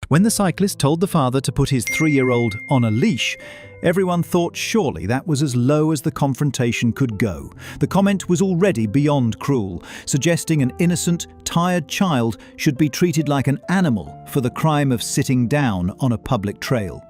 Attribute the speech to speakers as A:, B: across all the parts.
A: When the cyclist told the father to put his 3-year-old on a leash, everyone thought surely that was as low as the confrontation could go. The comment was already beyond cruel, suggesting an innocent, tired child should be treated like an animal for the crime of sitting down on a public trail.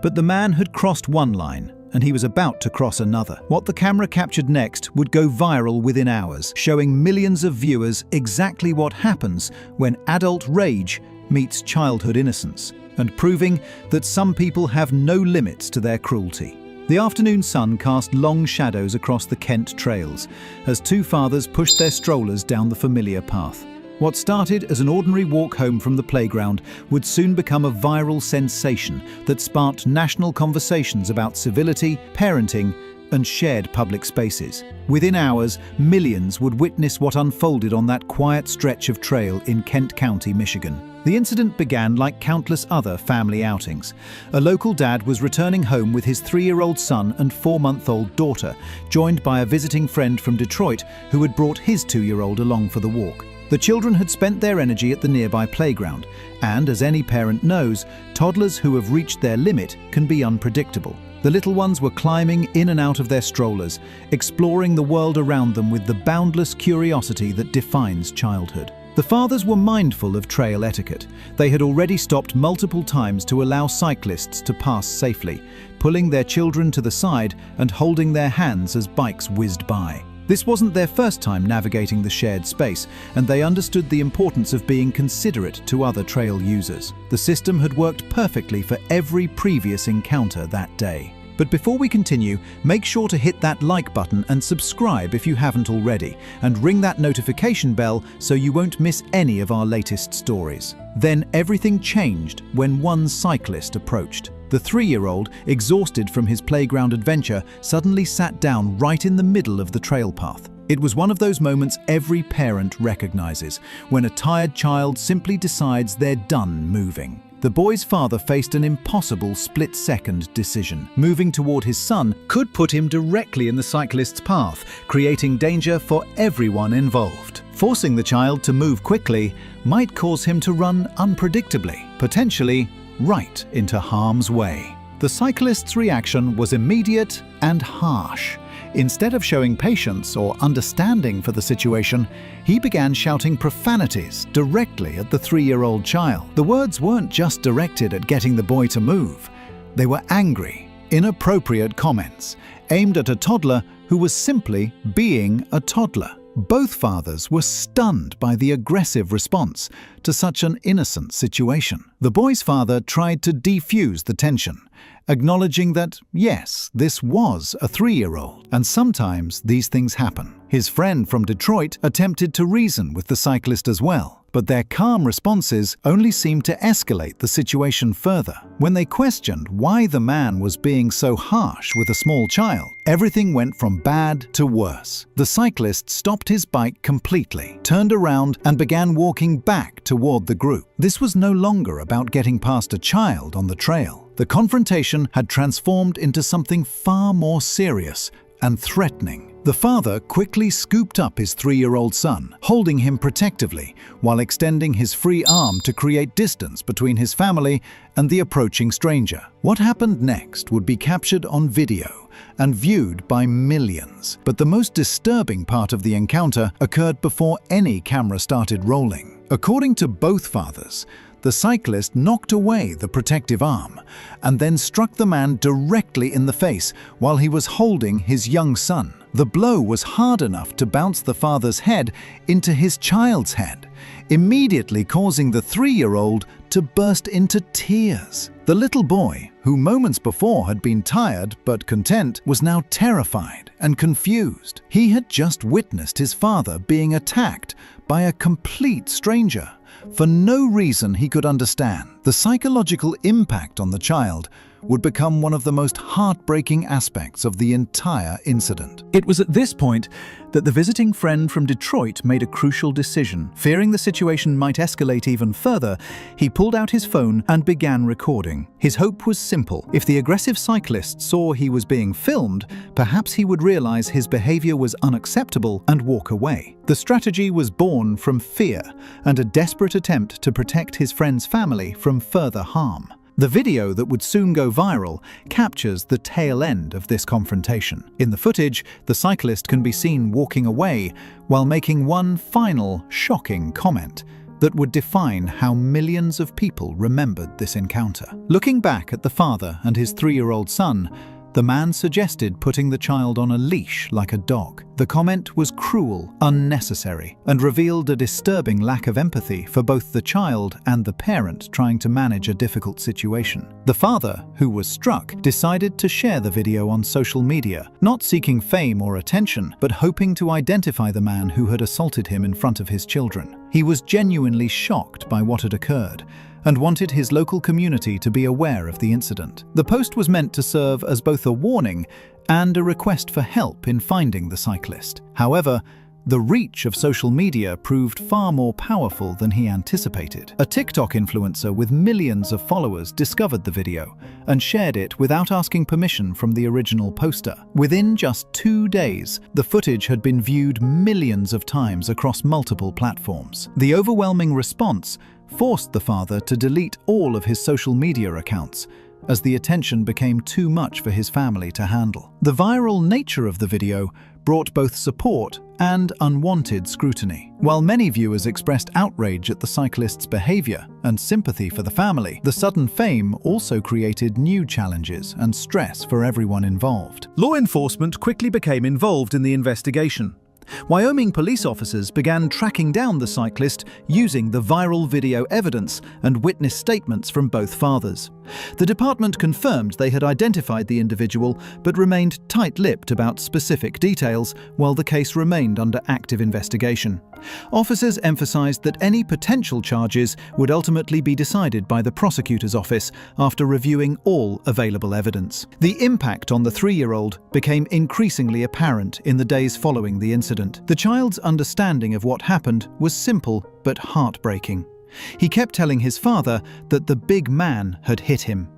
A: But the man had crossed one line, and he was about to cross another. What the camera captured next would go viral within hours, showing millions of viewers exactly what happens when adult rage meets childhood innocence, and proving that some people have no limits to their cruelty. The afternoon sun cast long shadows across the Kent trails as two fathers pushed their strollers down the familiar path. What started as an ordinary walk home from the playground would soon become a viral sensation that sparked national conversations about civility, parenting, and shared public spaces. Within hours, millions would witness what unfolded on that quiet stretch of trail in Kent County, Michigan. The incident began like countless other family outings. A local dad was returning home with his 3-year-old son and 4-month-old daughter, joined by a visiting friend from Detroit who had brought his 2-year-old along for the walk. The children had spent their energy at the nearby playground, and as any parent knows, toddlers who have reached their limit can be unpredictable. The little ones were climbing in and out of their strollers, exploring the world around them with the boundless curiosity that defines childhood. The fathers were mindful of trail etiquette. They had already stopped multiple times to allow cyclists to pass safely, pulling their children to the side and holding their hands as bikes whizzed by. This wasn't their first time navigating the shared space, and they understood the importance of being considerate to other trail users. The system had worked perfectly for every previous encounter that day. But before we continue, make sure to hit that like button and subscribe if you haven't already, and ring that notification bell so you won't miss any of our latest stories. Then everything changed when one cyclist approached. The 3-year-old, exhausted from his playground adventure, suddenly sat down right in the middle of the trail path. It was one of those moments every parent recognizes, when a tired child simply decides they're done moving. The boy's father faced an impossible split-second decision. Moving toward his son could put him directly in the cyclist's path, creating danger for everyone involved. Forcing the child to move quickly might cause him to run unpredictably, potentially right into harm's way. The cyclist's reaction was immediate and harsh. Instead of showing patience or understanding for the situation, he began shouting profanities directly at the 3-year-old child. The words weren't just directed at getting the boy to move. They were angry, inappropriate comments aimed at a toddler who was simply being a toddler. Both fathers were stunned by the aggressive response to such an innocent situation. The boy's father tried to defuse the tension, acknowledging that, yes, this was a 3-year-old, and sometimes these things happen. His friend from Detroit attempted to reason with the cyclist as well, but their calm responses only seemed to escalate the situation further. When they questioned why the man was being so harsh with a small child, everything went from bad to worse. The cyclist stopped his bike completely, turned around, and began walking back toward the group. This was no longer about getting past a child on the trail. The confrontation had transformed into something far more serious and threatening. The father quickly scooped up his 3-year-old son, holding him protectively while extending his free arm to create distance between his family and the approaching stranger. What happened next would be captured on video and viewed by millions. But the most disturbing part of the encounter occurred before any camera started rolling. According to both fathers, the cyclist knocked away the protective arm and then struck the man directly in the face while he was holding his young son. The blow was hard enough to bounce the father's head into his child's head, immediately causing the 3-year-old to burst into tears. The little boy, who moments before had been tired but content, was now terrified and confused. He had just witnessed his father being attacked by a complete stranger for no reason he could understand. The psychological impact on the child would become one of the most heartbreaking aspects of the entire incident. It was at this point that the visiting friend from Detroit made a crucial decision. Fearing the situation might escalate even further, he pulled out his phone and began recording. His hope was simple. If the aggressive cyclist saw he was being filmed, perhaps he would realize his behavior was unacceptable and walk away. The strategy was born from fear and a desperate attempt to protect his friend's family from from further harm. The video that would soon go viral captures the tail end of this confrontation. In the footage, the cyclist can be seen walking away while making one final, shocking comment that would define how millions of people remembered this encounter. Looking back at the father and his 3-year-old son, the man suggested putting the child on a leash like a dog. The comment was cruel, unnecessary, and revealed a disturbing lack of empathy for both the child and the parent trying to manage a difficult situation. The father, who was struck, decided to share the video on social media, not seeking fame or attention, but hoping to identify the man who had assaulted him in front of his children. He was genuinely shocked by what had occurred and wanted his local community to be aware of the incident. The post was meant to serve as both a warning and a request for help in finding the cyclist. However, the reach of social media proved far more powerful than he anticipated. A TikTok influencer with millions of followers discovered the video and shared it without asking permission from the original poster. Within just 2 days, the footage had been viewed millions of times across multiple platforms. The overwhelming response forced the father to delete all of his social media accounts, as the attention became too much for his family to handle. The viral nature of the video brought both support and unwanted scrutiny. While many viewers expressed outrage at the cyclist's behavior and sympathy for the family, the sudden fame also created new challenges and stress for everyone involved. Law enforcement quickly became involved in the investigation. Wyoming police officers began tracking down the cyclist using the viral video evidence and witness statements from both fathers. The department confirmed they had identified the individual but remained tight-lipped about specific details while the case remained under active investigation. Officers emphasized that any potential charges would ultimately be decided by the prosecutor's office after reviewing all available evidence. The impact on the 3-year-old became increasingly apparent in the days following the incident. The child's understanding of what happened was simple but heartbreaking. He kept telling his father that the big man had hit him.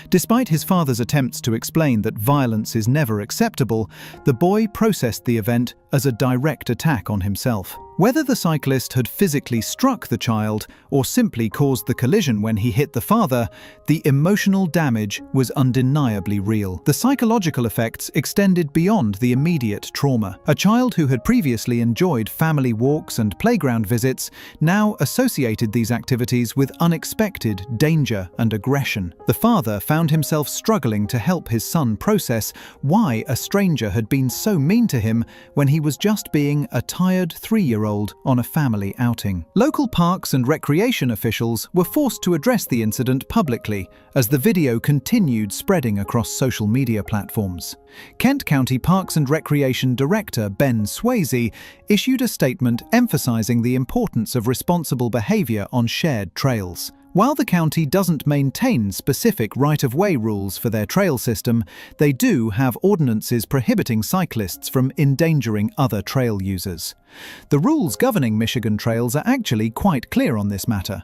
A: Despite his father's attempts to explain that violence is never acceptable, the boy processed the event as a direct attack on himself. Whether the cyclist had physically struck the child or simply caused the collision when he hit the father, the emotional damage was undeniably real. The psychological effects extended beyond the immediate trauma. A child who had previously enjoyed family walks and playground visits now associated these activities with unexpected danger and aggression. The father found himself struggling to help his son process why a stranger had been so mean to him when he was just being a tired 3-year-old on a family outing. Local parks and recreation officials were forced to address the incident publicly as the video continued spreading across social media platforms. Kent County Parks and Recreation Director Ben Swayze issued a statement emphasizing the importance of responsible behavior on shared trails. While the county doesn't maintain specific right-of-way rules for their trail system, they do have ordinances prohibiting cyclists from endangering other trail users. The rules governing Michigan trails are actually quite clear on this matter.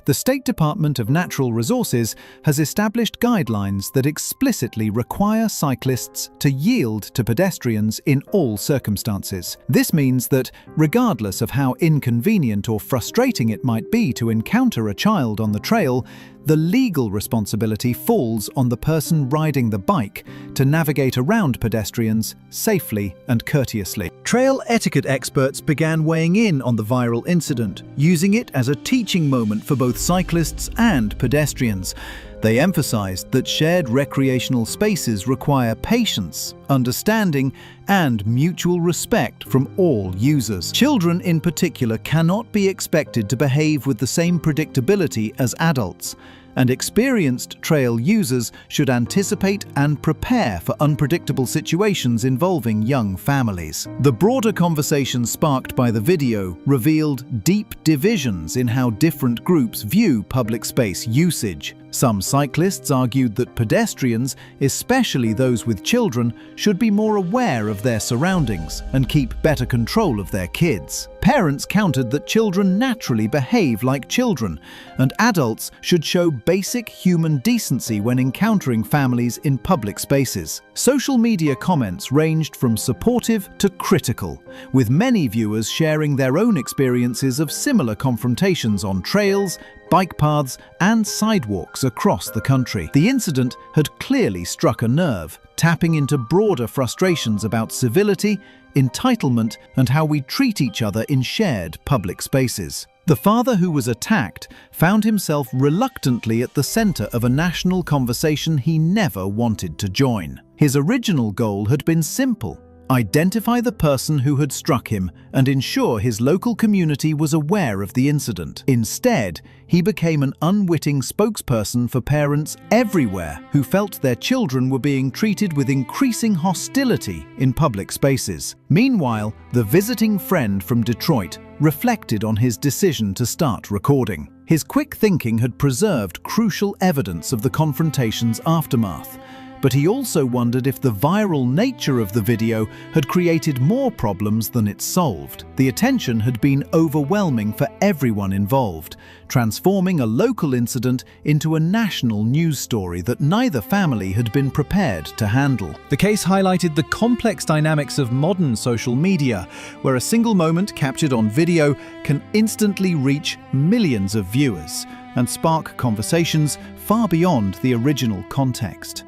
A: The State Department of Natural Resources has established guidelines that explicitly require cyclists to yield to pedestrians in all circumstances. This means that, regardless of how inconvenient or frustrating it might be to encounter a child on the trail, the legal responsibility falls on the person riding the bike to navigate around pedestrians safely and courteously. Trail etiquette experts began weighing in on the viral incident, using it as a teaching moment for both cyclists and pedestrians. They emphasized that shared recreational spaces require patience, understanding, and mutual respect from all users. Children in particular cannot be expected to behave with the same predictability as adults, and experienced trail users should anticipate and prepare for unpredictable situations involving young families. The broader conversation sparked by the video revealed deep divisions in how different groups view public space usage. Some cyclists argued that pedestrians, especially those with children, should be more aware of their surroundings and keep better control of their kids. Parents countered that children naturally behave like children, and adults should show basic human decency when encountering families in public spaces. Social media comments ranged from supportive to critical, with many viewers sharing their own experiences of similar confrontations on trails, bike paths, and sidewalks across the country. The incident had clearly struck a nerve, tapping into broader frustrations about civility, entitlement, and how we treat each other in shared public spaces. The father who was attacked found himself reluctantly at the center of a national conversation he never wanted to join. His original goal had been simple: identify the person who had struck him and ensure his local community was aware of the incident. Instead, he became an unwitting spokesperson for parents everywhere who felt their children were being treated with increasing hostility in public spaces. Meanwhile, the visiting friend from Detroit reflected on his decision to start recording. His quick thinking had preserved crucial evidence of the confrontation's aftermath, but he also wondered if the viral nature of the video had created more problems than it solved. The attention had been overwhelming for everyone involved, transforming a local incident into a national news story that neither family had been prepared to handle. The case highlighted the complex dynamics of modern social media, where a single moment captured on video can instantly reach millions of viewers and spark conversations far beyond the original context.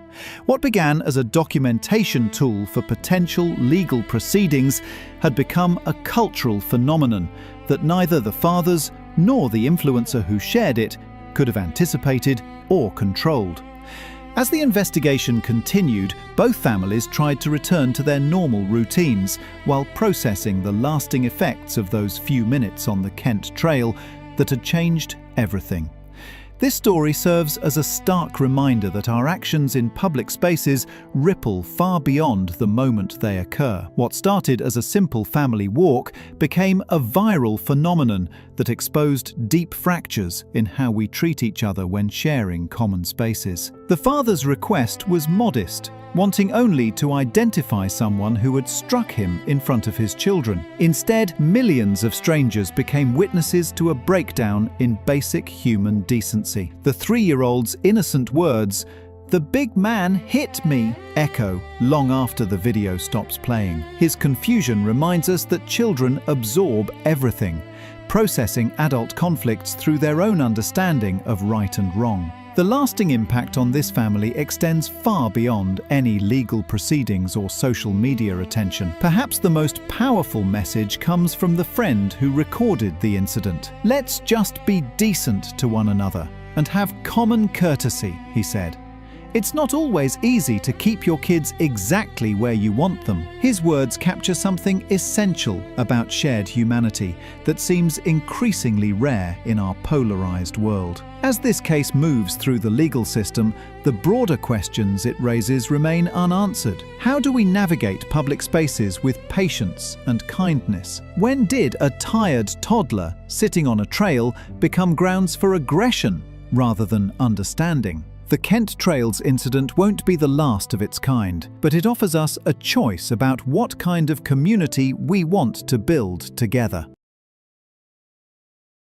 A: What began as a documentation tool for potential legal proceedings had become a cultural phenomenon that neither the fathers nor the influencer who shared it could have anticipated or controlled. As the investigation continued, both families tried to return to their normal routines while processing the lasting effects of those few minutes on the Kent Trail that had changed everything. This story serves as a stark reminder that our actions in public spaces ripple far beyond the moment they occur. What started as a simple family walk became a viral phenomenon that exposed deep fractures in how we treat each other when sharing common spaces. The father's request was modest, wanting only to identify someone who had struck him in front of his children. Instead, millions of strangers became witnesses to a breakdown in basic human decency. The 3-year-old's innocent words, "The big man hit me," echo long after the video stops playing. His confusion reminds us that children absorb everything, processing adult conflicts through their own understanding of right and wrong. The lasting impact on this family extends far beyond any legal proceedings or social media attention. Perhaps the most powerful message comes from the friend who recorded the incident. "Let's just be decent to one another and have common courtesy," he said. "It's not always easy to keep your kids exactly where you want them." His words capture something essential about shared humanity that seems increasingly rare in our polarized world. As this case moves through the legal system, the broader questions it raises remain unanswered. How do we navigate public spaces with patience and kindness? When did a tired toddler sitting on a trail become grounds for aggression rather than understanding? The Kent Trails incident won't be the last of its kind, but it offers us a choice about what kind of community we want to build together.